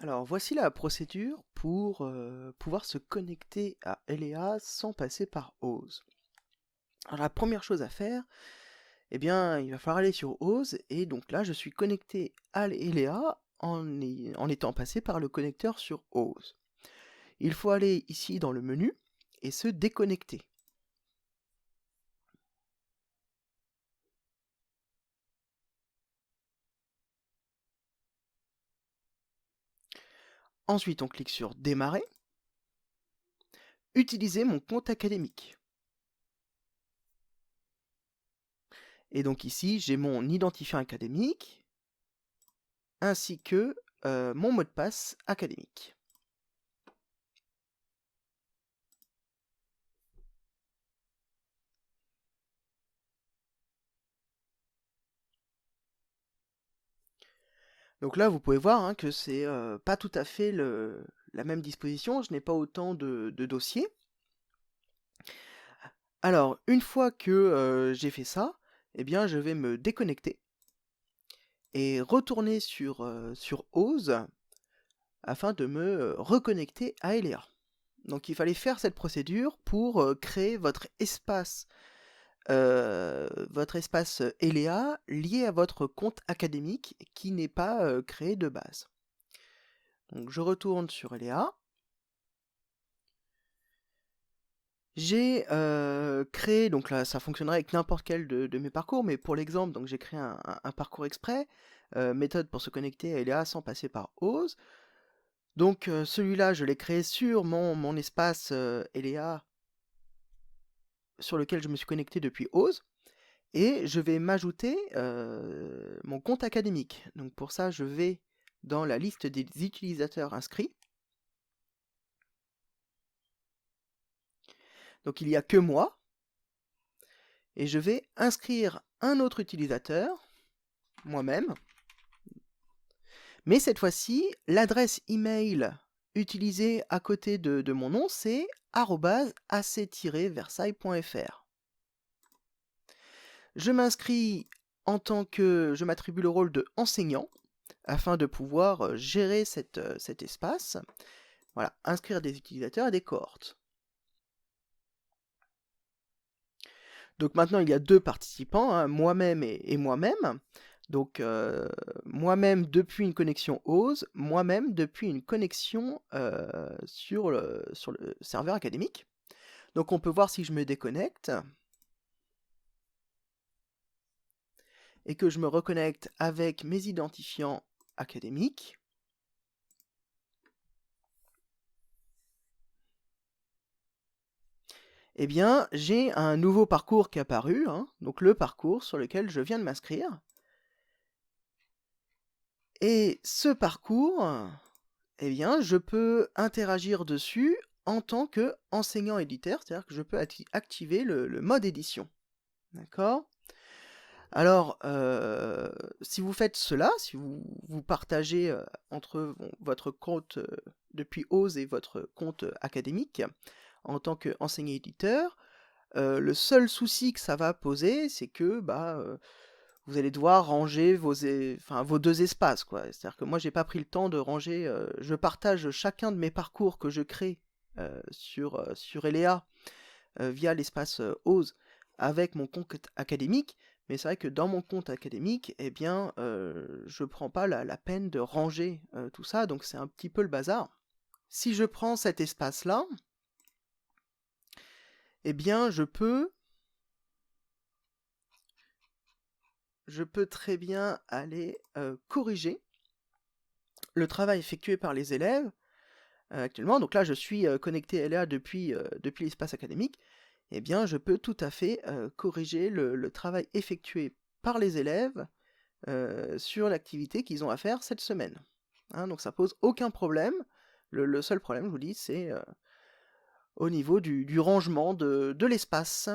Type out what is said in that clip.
Alors voici la procédure pour pouvoir se connecter à Elea sans passer par Oz. Alors la première chose à faire, eh bien il va falloir aller sur Oz et donc là je suis connecté à Elea en étant passé par le connecteur sur Oz. Il faut aller ici dans le menu et se déconnecter. Ensuite on clique sur démarrer. Utiliser mon compte académique. Et donc ici, j'ai mon identifiant académique, ainsi que mon mot de passe académique. Donc là, vous pouvez voir que c'est pas tout à fait la même disposition, je n'ai pas autant de dossiers. Alors, une fois que j'ai fait ça, eh bien, je vais me déconnecter et retourner sur Oz afin de me reconnecter à Elea. Donc il fallait faire cette procédure pour créer votre espace Elea lié à votre compte académique qui n'est pas créé de base. Donc je retourne sur Elea. J'ai créé, donc là ça fonctionnerait avec n'importe quel de mes parcours, mais pour l'exemple, donc j'ai créé un parcours exprès, méthode pour se connecter à Elea sans passer par Oz. Donc celui-là, je l'ai créé sur mon espace Elea sur lequel je me suis connecté depuis Oz. Et je vais m'ajouter mon compte académique. Donc pour ça, je vais dans la liste des utilisateurs inscrits. Donc il n'y a que moi. Et je vais inscrire un autre utilisateur, moi-même. Mais cette fois-ci, l'adresse email utilisée à côté de mon nom, c'est @ac-versailles.fr. Je m'inscris en tant que... Je m'attribue le rôle de enseignant, afin de pouvoir gérer cet espace. Voilà, inscrire des utilisateurs et des cohortes. Donc maintenant, il y a deux participants, moi-même et moi-même. Donc moi-même depuis une connexion Oz, moi-même depuis une connexion sur le serveur académique. Donc on peut voir si je me déconnecte et que je me reconnecte avec mes identifiants académiques. Eh bien, j'ai un nouveau parcours qui est apparu, donc le parcours sur lequel je viens de m'inscrire. Et ce parcours, eh bien, je peux interagir dessus en tant qu'enseignant-éditeur, c'est-à-dire que je peux activer le mode édition. D'accord ? Alors, si vous faites cela, si vous partagez entre votre compte depuis Oz et votre compte académique, en tant qu'enseignant-éditeur, le seul souci que ça va poser, c'est que vous allez devoir ranger vos deux espaces, quoi. C'est-à-dire que moi, j'ai pas pris le temps de ranger. Je partage chacun de mes parcours que je crée sur Elea via l'espace Oz avec mon compte académique. Mais c'est vrai que dans mon compte académique, eh bien, je prends pas la peine de ranger tout ça, donc c'est un petit peu le bazar. Si je prends cet espace-là, eh bien, je peux très bien aller corriger le travail effectué par les élèves actuellement. Donc là, je suis connecté à LA depuis l'espace académique. Eh bien, je peux tout à fait corriger le travail effectué par les élèves sur l'activité qu'ils ont à faire cette semaine. Donc ça pose aucun problème. Le seul problème, je vous dis, c'est au niveau du rangement de l'espace.